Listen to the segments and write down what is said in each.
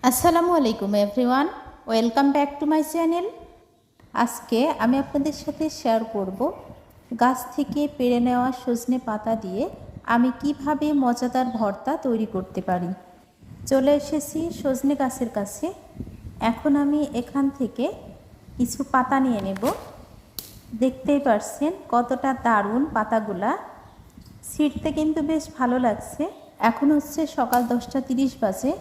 আসসালামু আলাইকুম everyone, welcome back to my channel. আজকে আমি আপনাদের সাথে শেয়ার করব গাছ থেকে পেড়ে নেওয়া সজনে পাতা দিয়ে আমি কিভাবে মজাদার ভর্তা তৈরি করতে পারি। চলে এসেছি সজনে গাছের কাছে। এখন আমি এখান থেকে কিছু পাতা নিয়ে নেব। দেখতেই পারছেন কতটা দারুণ পাতাগুলা, ছিঁড়তে কিন্তু বেশ ভালো লাগছে। এখন হচ্ছে সকাল 10:30 বাজে।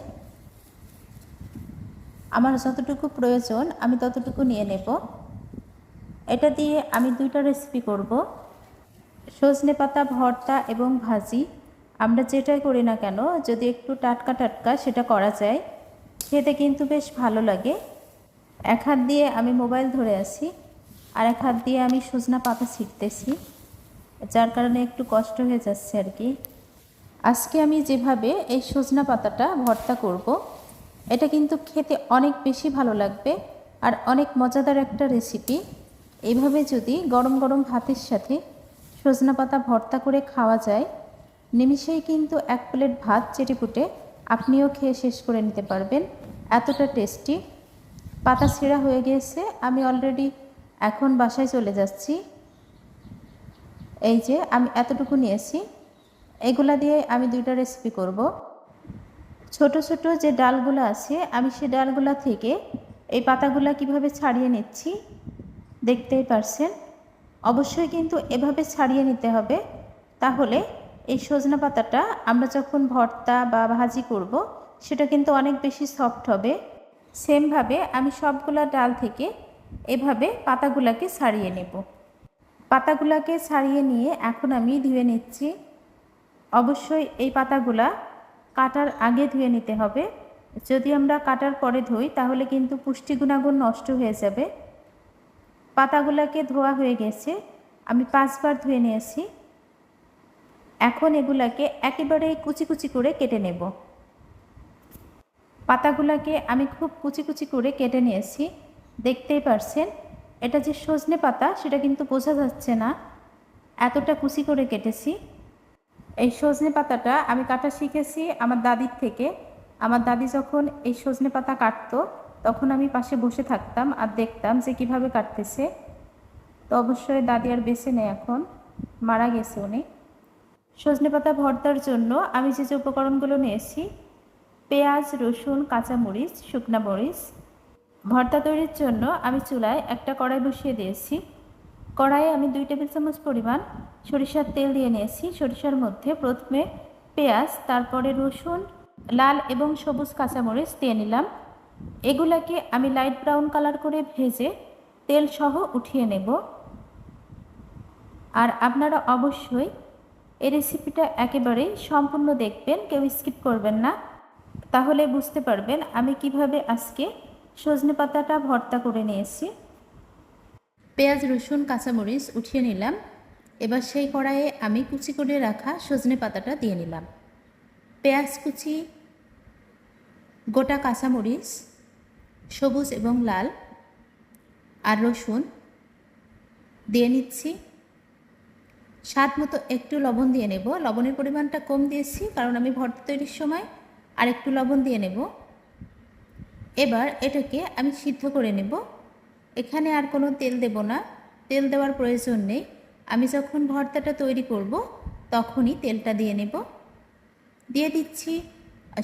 আমার যতটুকু প্রয়োজন আমি ততটুকু নিয়ে নেব। এটা দিয়ে আমি দুইটা রেসিপি করব, সজনে পাতা ভর্তা এবং ভাজি। আমরা যেটাই করি না কেন, যদি একটু টাটকা টাটকা সেটা করা যায়, খেতে কিন্তু বেশ ভালো লাগে। এক হাত দিয়ে আমি মোবাইল ধরে আছি, আর এক হাত দিয়ে আমি সজনা পাতা ছিঁড়তেছি, যার কারণে একটু কষ্ট হয়ে যাচ্ছে আর কি। আজকে আমি যেভাবে এই সজনা পাতাটা ভর্তা করব, এটা কিন্তু খেতে অনেক বেশি ভালো লাগবে আর অনেক মজাদার একটা রেসিপি। এইভাবে যদি গরম গরম ভাতের সাথে সজনা পাতা ভর্তা করে খাওয়া যায়, নিমিষেই কিন্তু এক প্লেট ভাত চেটেপুটে আপনিও খেয়ে শেষ করে নিতে পারবেন, এতটা টেস্টি। পাতা ছেঁড়া হয়ে গিয়েছে, আমি অলরেডি এখন বাসায় চলে যাচ্ছি। এই যে আমি এতটুকু নিয়েছি, এগুলা দিয়ে আমি দুইটা রেসিপি করব। ছোট ছোট যে ডালগুলো আছে, আমি সেই ডালগুলা থেকে এই পাতাগুলা কিভাবে ছাড়িয়ে নিচ্ছি দেখতেই পারছেন। অবশ্যই কিন্তু এভাবে ছাড়িয়ে নিতে হবে, তাহলে এই সজনা পাতাটা আমরা যখন ভর্তা বা ভাজি করব সেটা কিন্তু অনেক বেশি সফট হবে। সেমভাবে আমি সবগুলা ডাল থেকে এভাবে পাতাগুলাকে ছাড়িয়ে নেব। পাতাগুলাকে ছাড়িয়ে নিয়ে এখন আমি ধুয়ে নিচ্ছি। অবশ্যই এই পাতাগুলা কাটার আগে ধুয়ে নিতে হবে। যদি আমরা কাটার পরে ধুই তাহলে কিন্তু পুষ্টি গুণাগুণ নষ্ট হয়ে যাবে। পাতাগুলাকে ধোয়া হয়ে গেছে, আমি 5 বার ধুয়ে নিয়েছি। এখন এগুলাকে একেবারে কুচি কুচি করে কেটে নেব। পাতাগুলাকে আমি খুব কুচি কুচি করে কেটে নিয়েছি। দেখতেই পারছেন এটা যে সজনে পাতা সেটা কিন্তু বোঝা যাচ্ছে না, এতটা কুচি করে কেটেছি। এই সজনে পাতাটা আমি কাটা শিখেছি আমার দাদির থেকে। আমার দাদি যখন এই সজনে পাতা কাটতো, তখন আমি পাশে বসে থাকতাম আর দেখতাম যে কিভাবে কাটতেছে। তো অবশ্যই দাদি আর বেঁচে নেই, এখন মারা গেছে উনি। সজনে পাতা ভর্তার জন্য আমি যে যে উপকরণগুলো নিয়েছি: পেঁয়াজ, রসুন, কাঁচামরিচ, শুকনা মরিচ। ভর্তা তৈরির জন্য আমি চুলায় একটা কড়াই বসিয়ে দিয়েছি। কড়াইয়ে আমি 2 টেবিল চামচ পরিমাণ সরিষার তেল দিয়ে নিয়েছি। সরিষার মধ্যে প্রথমে পেঁয়াজ, তারপরে রসুন, লাল এবং সবুজ কাঁচামরিচ দিয়ে নিলাম। এগুলাকে আমি লাইট ব্রাউন কালার করে ভেজে তেল সহ উঠিয়ে নেব। আর আপনারা অবশ্যই এই রেসিপিটা একেবারেই সম্পূর্ণ দেখবেন, কেউ স্কিপ করবেন না, তাহলে বুঝতে পারবেন আমি কিভাবে আজকে সজনে পাতাটা ভর্তা করে নিয়েছি। পেঁয়াজ, রসুন, কাঁচামরিচ উঠিয়ে নিলাম। এবার সেই কড়াইয়ে আমি কুচি করে রাখা সজনে পাতাটা দিয়ে নিলাম। পেঁয়াজ কুচি, গোটা কাঁচামরিচ সবুজ এবং লাল, আর রসুন দিয়ে নিচ্ছি। স্বাদ মতো একটু লবণ দিয়ে নেব। লবণের পরিমাণটা কম দিয়েছি কারণ আমি ভর্তা তৈরির সময় আর একটু লবণ দিয়ে নেব। এবার এটাকে আমি সিদ্ধ করে নেব। এখানে আর কোনো তেল দেব না, তেল দেওয়ার প্রয়োজন নেই। আমি যখন ভর্তাটা তৈরি করব তখনই তেলটা দিয়ে নেব। দিয়ে দিচ্ছি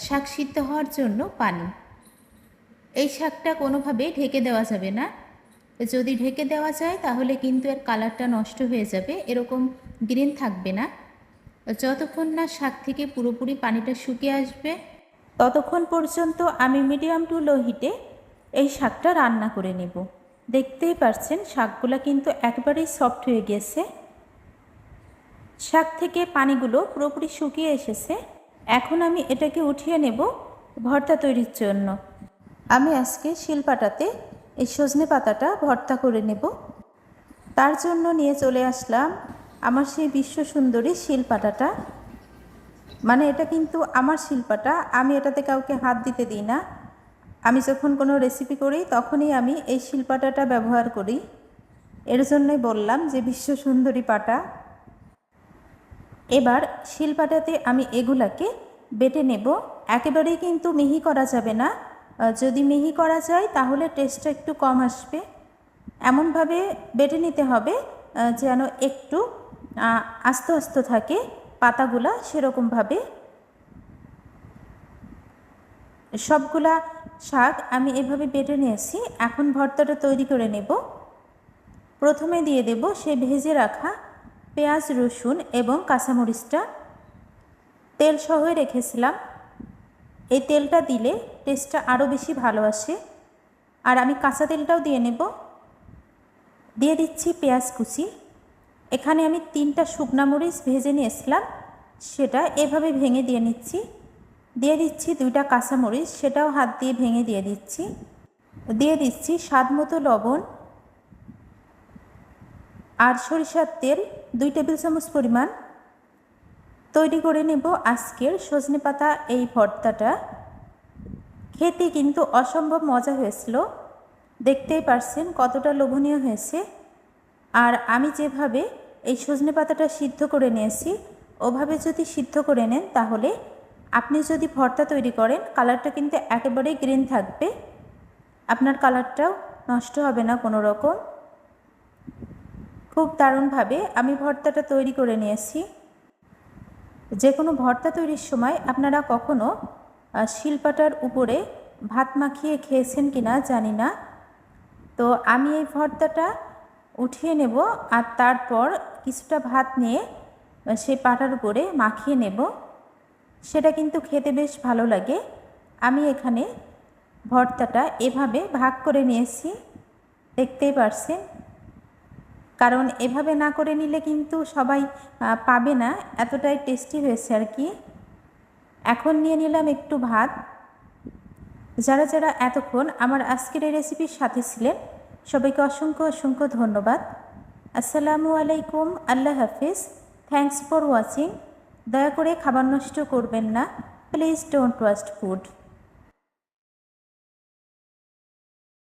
শাক সিদ্ধ হওয়ার জন্য পানি। এই শাকটা কোনোভাবেই ঢেকে দেওয়া যাবে না, যদি ঢেকে দেওয়া যায় তাহলে কিন্তু এর কালারটা নষ্ট হয়ে যাবে, এরকম গ্রিন থাকবে না। যতক্ষণ না শাক থেকে পুরোপুরি পানিটা শুকিয়ে আসবে ততক্ষণ পর্যন্ত আমি মিডিয়াম টু লো হিটে এই শাকটা রান্না করে নেব। দেখতেই পাচ্ছেন শাকগুলো কিন্তু একবারেই সফট হয়ে গেছে, শাক থেকে পানিগুলো পুরোপুরি শুকিয়ে এসেছে। এখন আমি এটাকে উঠিয়ে নেব ভর্তা তৈরির জন্য। আমি আজকে শিলপাটাতে এই সজনে পাতাটা ভর্তা করে নেব। তার জন্য নিয়ে চলে আসলাম আমার সেই বিশ্ব সুন্দরী শিলপাটাটা। মানে এটা কিন্তু আমার শিলপাটা, আমি এটাতে কাউকে হাত দিতে দিই না। আমি যখন কোনো রেসিপি করি তখনই আমি এই শিলপাটাটা ব্যবহার করি, এর জন্যই বললাম যে বিশ্ব সুন্দরী পাটা। এবার শিলপাটাতে আমি এগুলাকে বেটে নেব। একেবারেই কিন্তু মিহি করা যাবে না, যদি মিহি করা যায় তাহলে টেস্টটা একটু কম আসবে। এমনভাবে বেটে নিতে হবে যেন একটু আস্ত আস্ত থাকে পাতাগুলা, সেরকমভাবে সবগুলা শাক আমি এভাবে বেটে নিয়েছি। এখন ভর্তাটা তৈরি করে নেব। প্রথমে দিয়ে দেব সে ভেজে রাখা পেঁয়াজ, রসুন এবং কাঁচামরিচটা তেল সহ রেখেছিলাম। এই তেলটা দিলে টেস্টটা আরও বেশি ভালো আসে। আর আমি কাঁচা তেলটাও দিয়ে নেব। দিয়ে দিচ্ছি পেঁয়াজ কুচি। এখানে আমি 3টা শুকনা মরিচ ভেজে নিয়েছিলাম, সেটা এভাবে ভেঙে দিয়ে নিচ্ছি। দিয়ে দিচ্ছি 2টা কাঁচামরিচ, সেটাও হাত দিয়ে ভেঙে দিয়ে দিচ্ছি। দিয়ে দিচ্ছি স্বাদ মতো লবণ আর সরিষার তেল 2 টেবিল চামচ পরিমাণ। তৈরি করে নেব আজকের সজনেপাতা এই ভর্তাটা। খেতে কিন্তু অসম্ভব মজা হয়েছিল, দেখতেই পারছেন কতটা লোভনীয় হয়েছে। আর আমি যেভাবে এই সজনেপাতাটা সিদ্ধ করে নিয়েছি, ওভাবে যদি সিদ্ধ করে নেন তাহলে আপনি যদি ভর্তা তৈরি করেন কালারটা কিন্তু একেবারেই গ্রিন থাকবে, আপনার কালারটাও নষ্ট হবে না কোনো রকম। খুব দারুণভাবে আমি ভর্তাটা তৈরি করে নিয়েছি। যে কোনো ভর্তা তৈরির সময় আপনারা কখনো শিলপাটার উপরে ভাত মাখিয়ে খেয়েছেন কিনা জানি না। তো আমি এই ভর্তাটা উঠিয়ে নেব আর তারপর কিছুটা ভাত নিয়ে সেই পাটার উপরে মাখিয়ে নেব। সেটা কিন্তু খেতে বেশ ভালো লাগে। আমি এখানে ভর্তাটা এভাবে ভাগ করে নিয়েছি, দেখতেই পারছেন। কারণ এভাবে না করে নিলে কিন্তু সবাই পাবে না, এতটাই টেস্টি হয়েছে আর কি। এখন নিয়ে নিলাম একটু ভাত। যারা যারা এতক্ষণ আমার আজকের এই রেসিপির সাথে ছিলেন সবাইকে অসংখ্য অসংখ্য ধন্যবাদ। আসসালামু আলাইকুম, আল্লাহ হাফিজ, থ্যাংকস ফর ওয়াচিং। দয়া করে খাবার নষ্ট করবেন না, প্লিজ ডোন্ট ওয়েস্ট ফুড।